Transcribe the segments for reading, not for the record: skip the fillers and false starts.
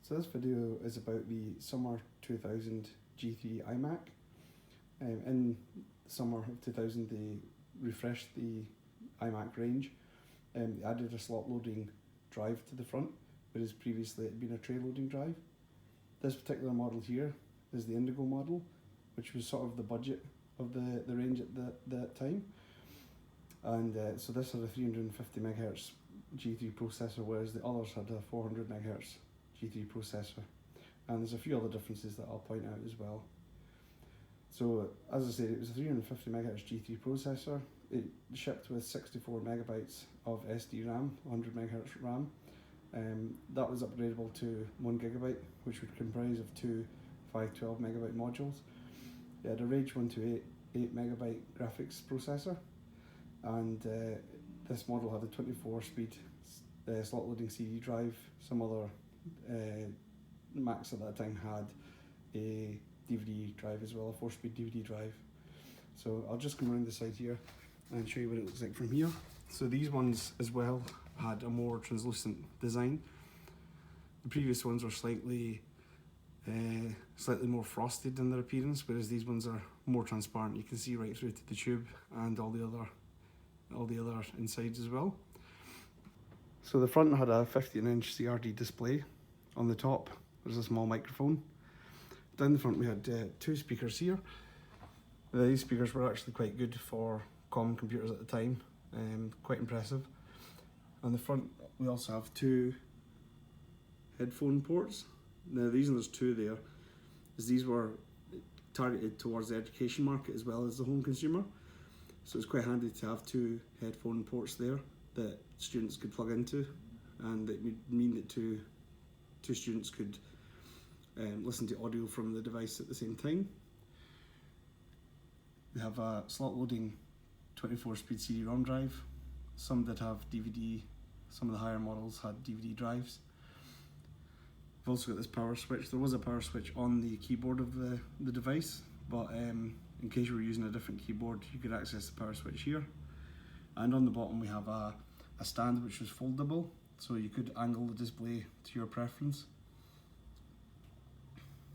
So this video is about the summer 2000 G3 iMac. In summer of 2000 they refreshed the iMac range. They added a slot loading drive to the front, whereas previously it had been a tray loading drive. This particular model here is the Indigo model, which was sort of the budget of the range at that time. And so this had a 350 MHz G3 processor, whereas the others had a 400 MHz G3 processor. And there's a few other differences that I'll point out as well. So as I said, it was a 350 MHz G3 processor. It shipped with 64 megabytes of SD RAM, 100 MHz RAM. That was upgradable to 1 gigabyte, which would comprise of two 512 megabyte modules. It had a Rage 128 8 megabyte graphics processor, and this model had a 24 speed slot loading CD drive. Some other Macs at that time had a DVD drive as well, a 4-speed DVD drive. So I'll just come around the side here and show you what it looks like from here. So these ones as well had a more translucent design. The previous ones were slightly more frosted in their appearance, whereas these ones are more transparent. You can see right through to the tube and all the other insides as well. So the front had a 15-inch CRT display. On the top there's a small microphone. Down the front we had two speakers here. These speakers were actually quite good for common computers at the time, quite impressive. On the front we also have two headphone ports. Now the reason there's two there is these were targeted towards the education market as well as the home consumer. So it's quite handy to have two headphone ports there that students could plug into, and it would mean that two students could listen to audio from the device at the same time. We have a slot loading 24 speed CD-ROM drive. Some did have DVD, some of the higher models had DVD drives. We've also got this power switch. There was a power switch on the keyboard of the device, but in case you were using a different keyboard, you could access the power switch here. And on the bottom we have a stand which was foldable, so you could angle the display to your preference.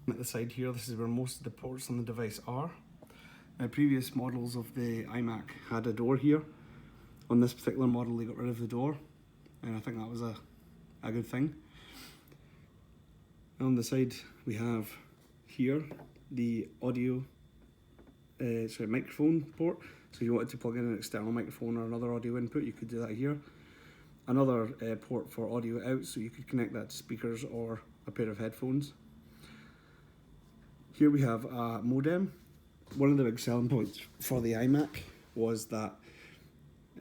At the side here, this is where most of the ports on the device are. Previous models of the iMac had a door here. On this particular model they got rid of the door, and I think that was a good thing. On the side we have here the audio microphone port. So if you wanted to plug in an external microphone or another audio input, you could do that here. Another port for audio out, so you could connect that to speakers or a pair of headphones. Here we have a modem. One of the big selling points for the iMac was that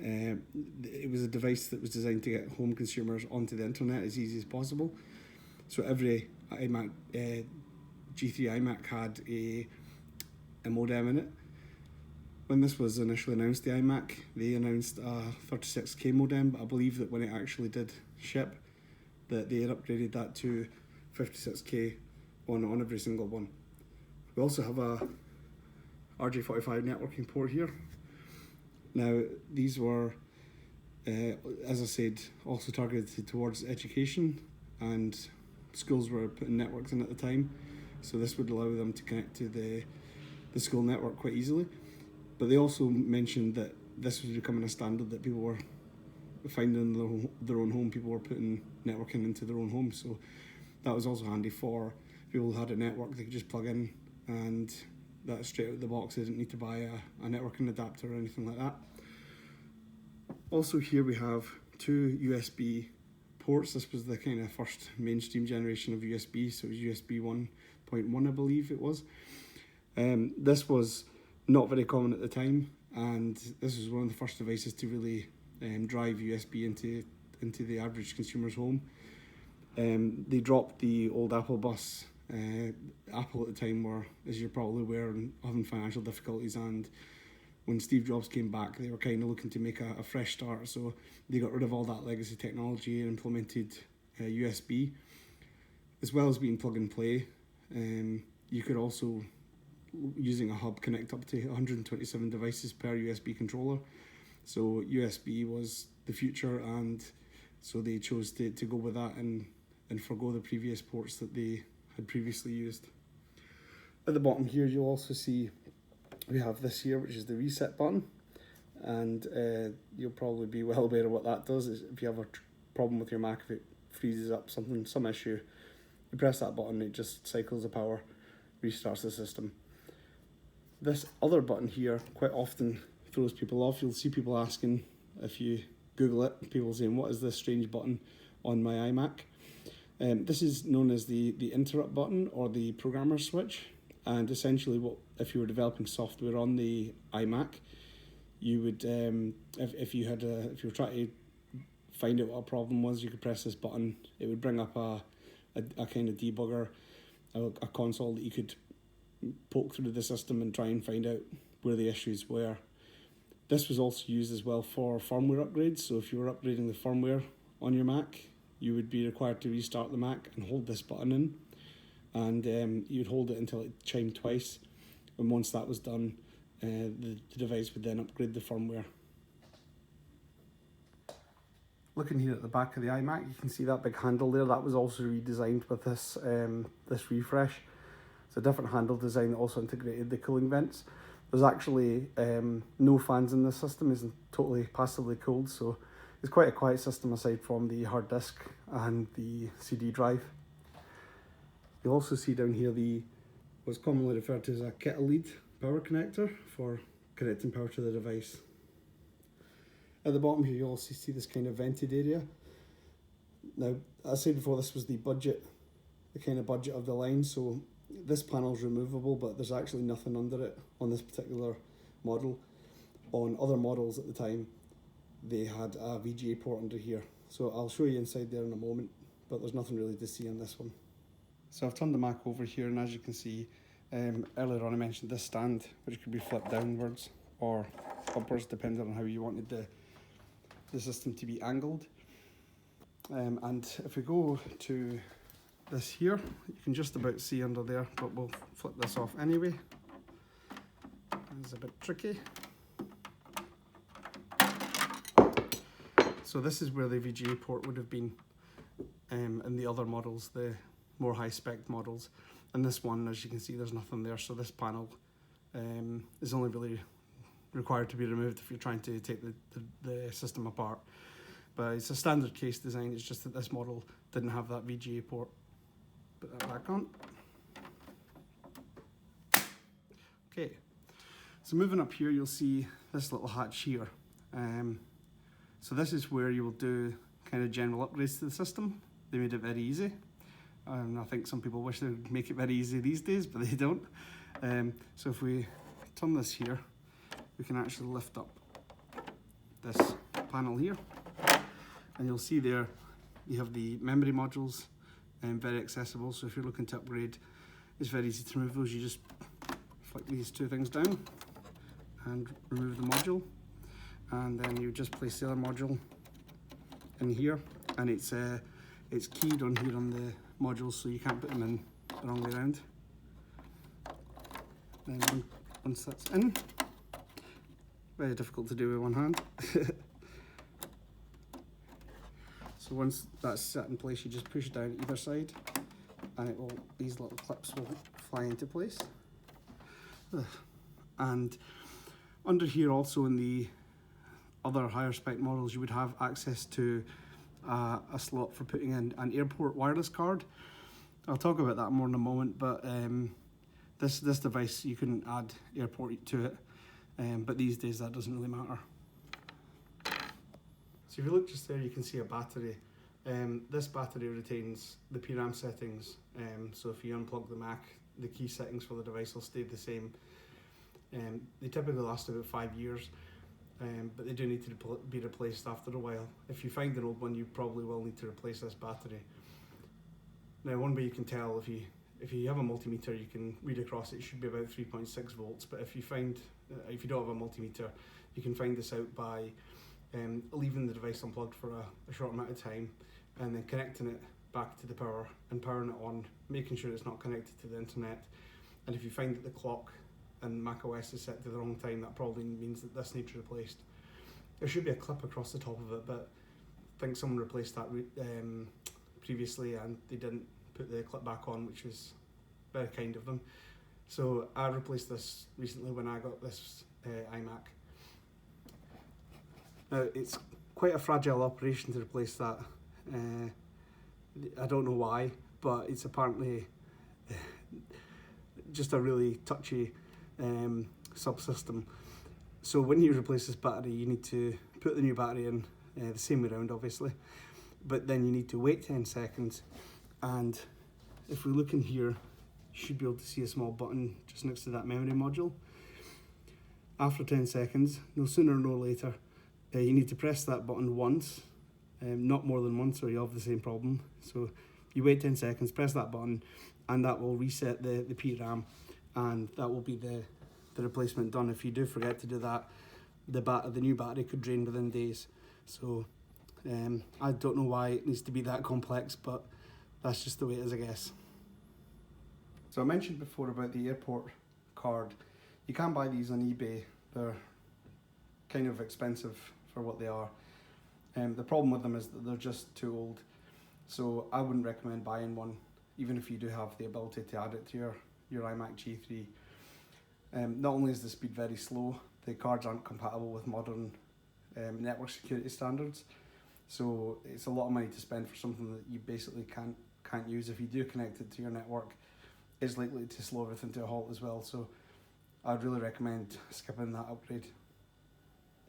it was a device that was designed to get home consumers onto the internet as easy as possible. So every iMac, G3 iMac had a modem in it. When this was initially announced, the iMac, they announced a 36K modem, but I believe that when it actually did ship, that they had upgraded that to 56K on every single one. We also have a RJ45 networking port here. Now these were, as I said, also targeted towards education, and schools were putting networks in at the time, so this would allow them to connect to the school network quite easily. But they also mentioned that this was becoming a standard that people were finding in their own home. People were putting networking into their own home, so that was also handy for people who had a network. They could just plug in, and that's straight out of the box. They didn't need to buy a networking adapter or anything like that. Also here we have two USB ports. This was the kind of first mainstream generation of USB, so it was USB 1.1 I believe it was. This was not very common at the time, and this was one of the first devices to really drive USB into the average consumer's home. They dropped the old Apple bus. Apple at the time were, as you're probably aware, having financial difficulties, and when Steve Jobs came back they were kind of looking to make a fresh start, so they got rid of all that legacy technology and implemented USB. As well as being plug and play, you could also, using a hub, connect up to 127 devices per USB controller. So USB was the future, and so they chose to go with that, and and forgo the previous ports that they had previously used. At the bottom here you'll also see we have this here, which is the reset button, and you'll probably be well aware of what that does. Is if you have a problem with your Mac, if it freezes up, some issue, you press that button, it just cycles the power, restarts the system. This other button here quite often throws people off. You'll see people asking, if you Google it, people saying, what is this strange button on my iMac? This is known as the interrupt button or the programmer switch, and essentially what if you were developing software on the iMac, you would if you were trying to find out what a problem was, you could press this button. It would bring up a kind of debugger, a console that you could poke through the system and try and find out where the issues were. This was also used as well for firmware upgrades, so if you were upgrading the firmware on your Mac, you would be required to restart the Mac and hold this button in, and you'd hold it until it chimed twice, and once that was done, the device would then upgrade the firmware. Looking here at the back of the iMac, you can see that big handle there. That was also redesigned with this this refresh. It's a different handle design that also integrated the cooling vents. There's actually no fans in this system, isn't totally passively cooled, so it's quite a quiet system aside from the hard disk and the CD drive. You'll also see down here what's commonly referred to as a kettle lead power connector for connecting power to the device. At the bottom here you'll also see this kind of vented area. Now, as I said before, this was the kind of budget of the line, so this panel is removable, but there's actually nothing under it on this particular model. On other models at the time, they had a VGA port under here. So I'll show you inside there in a moment, but there's nothing really to see on this one. So I've turned the Mac over here, and as you can see, earlier on I mentioned this stand, which could be flipped downwards or upwards depending on how you wanted the system to be angled. And if we go to this here, you can just about see under there, but we'll flip this off anyway. It's a bit tricky. So this is where the VGA port would have been in the other models, the more high-spec models. And this one, as you can see, there's nothing there, so this panel is only really required to be removed if you're trying to take the system apart. But it's a standard case design, it's just that this model didn't have that VGA port. Put that back on. Okay, so moving up here, you'll see this little hatch here. So this is where you will do kind of general upgrades to the system. They made it very easy. I think some people wish they would make it very easy these days, but they don't. So if we turn this here, we can actually lift up this panel here, and you'll see there you have the memory modules, very accessible. So if you're looking to upgrade, it's very easy to remove those. You just flick these two things down and remove the module, and then you just place the other module in here, and it's keyed on here on the modules, so you can't put them in the wrong way around. Then once that's in, very difficult to do with one hand. So once that's set in place, you just push down either side, and these little clips will fly into place. And under here, also in the other higher spec models, you would have access to a slot for putting in an airport wireless card. I'll talk about that more in a moment, but this device, you couldn't add airport to it, but these days that doesn't really matter. So if you look just there, you can see a battery. This battery retains the PRAM settings, so if you unplug the Mac, the key settings for the device will stay the same. They typically last about 5 years, but they do need to be replaced after a while. If you find an old one, you probably will need to replace this battery. Now, one way you can tell, if you have a multimeter, you can read across it should be about 3.6 volts, but if you don't have a multimeter, you can find this out by leaving the device unplugged for a short amount of time, and then connecting it back to the power and powering it on, making sure it's not connected to the internet. And if you find that the clock and macOS is set to the wrong time, that probably means that this needs replaced. There should be a clip across the top of it, but I think someone replaced that previously and they didn't put the clip back on, which was very kind of them. So I replaced this recently when I got this iMac. Now it's quite a fragile operation to replace that. I don't know why, but it's apparently just a really touchy subsystem. So when you replace this battery, you need to put the new battery in the same way around, obviously, but then you need to wait 10 seconds. And if we look in here, you should be able to see a small button just next to that memory module. After 10 seconds, no sooner no later, you need to press that button once, not more than once, or you have the same problem. So you wait 10 seconds, press that button, and that will reset the PRAM, and that will be the replacement done. If you do forget to do that, the new battery could drain within days. So I don't know why it needs to be that complex, but that's just the way it is, I guess. So I mentioned before about the airport card. You can buy these on eBay. They're kind of expensive for what they are. The problem with them is that they're just too old. So I wouldn't recommend buying one, even if you do have the ability to add it to your iMac G3. Not only is the speed very slow, the cards aren't compatible with modern network security standards. So it's a lot of money to spend for something that you basically can't use. If you do connect it to your network, it's likely to slow everything to a halt as well. So I'd really recommend skipping that upgrade.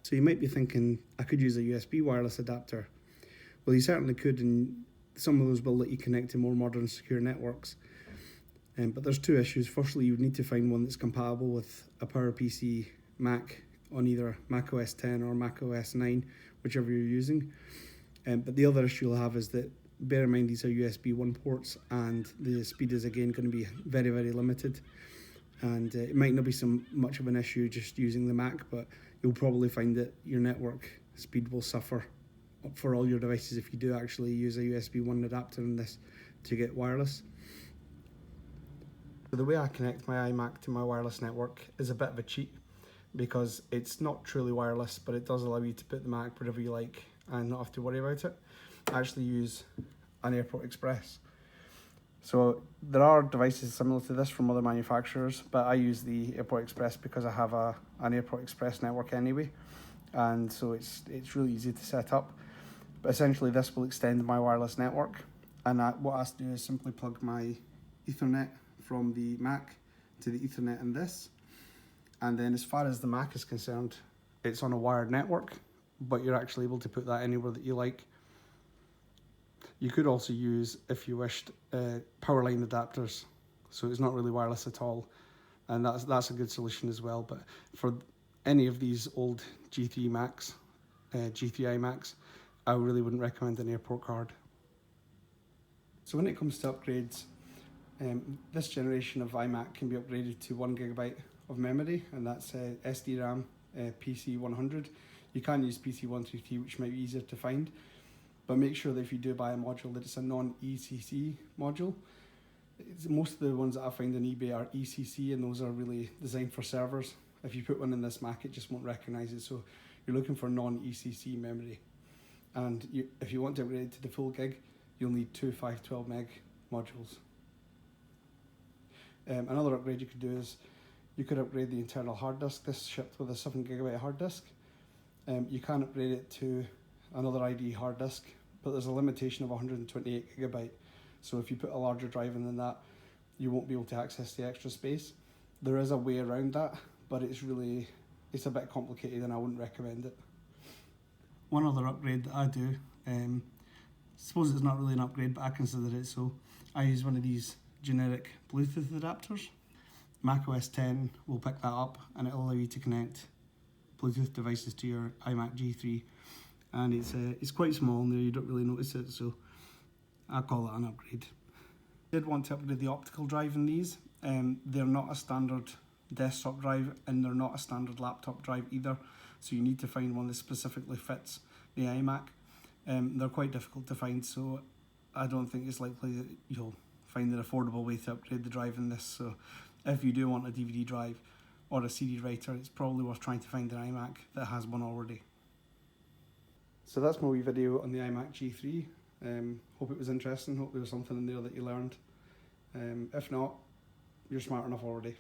So you might be thinking, I could use a USB wireless adapter. Well, you certainly could, and some of those will let you connect to more modern secure networks. But there's two issues. Firstly, you would need to find one that's compatible with a PowerPC Mac on either Mac OS 10 or Mac OS 9, whichever you're using. But the other issue you'll have is that, bear in mind, these are USB 1 ports, and the speed is again going to be very, very limited. And it might not be so much of an issue just using the Mac, but you'll probably find that your network speed will suffer for all your devices if you do actually use a USB 1 adapter in this to get wireless. The way I connect my iMac to my wireless network is a bit of a cheat, because it's not truly wireless, but it does allow you to put the Mac wherever you like and not have to worry about it. I actually use an Airport Express. So there are devices similar to this from other manufacturers, but I use the Airport Express because I have an Airport Express network anyway, and so it's really easy to set up. But essentially this will extend my wireless network, and what I have to do is simply plug my Ethernet from the Mac to the Ethernet in this, and then as far as the Mac is concerned, it's on a wired network, but you're actually able to put that anywhere that you like. You could also use, if you wished, power line adapters, so it's not really wireless at all, and that's a good solution as well. But for any of these old G3 Macs, G3 iMacs, I really wouldn't recommend an airport card. So when it comes to upgrades, this generation of iMac can be upgraded to 1 GB of memory, and that's SDRAM PC100. You can use PC133, which might be easier to find, but make sure that if you do buy a module that it's a non-ECC module. Most of the ones that I find on eBay are ECC, and those are really designed for servers. If you put one in this Mac, it just won't recognise it, so you're looking for non-ECC memory. And if you want to upgrade it to the full gig, you'll need two 512 meg modules. Another upgrade you could do is you could upgrade the internal hard disk. This shipped with a 7 GB hard disk. You can upgrade it to another ID hard disk, but there's a limitation of 128 GB. So if you put a larger drive in than that, you won't be able to access the extra space. There is a way around that, but it's a bit complicated and I wouldn't recommend it. One other upgrade that I do, suppose it's not really an upgrade, but I consider it so. I use one of these generic Bluetooth adapters. Mac OS 10 will pick that up, and it'll allow you to connect Bluetooth devices to your iMac G3, and it's quite small in there, you don't really notice it, so I call that an upgrade. I did want to upgrade the optical drive in these. They're not a standard desktop drive, and they're not a standard laptop drive either, so you need to find one that specifically fits the iMac. They're quite difficult to find, so I don't think it's likely that you'll find an affordable way to upgrade the drive in this. So if you do want a DVD drive or a CD writer, it's probably worth trying to find an iMac that has one already. So that's my wee video on the iMac G3. Hope it was interesting. Hope there was something in there that you learned. If not, you're smart enough already.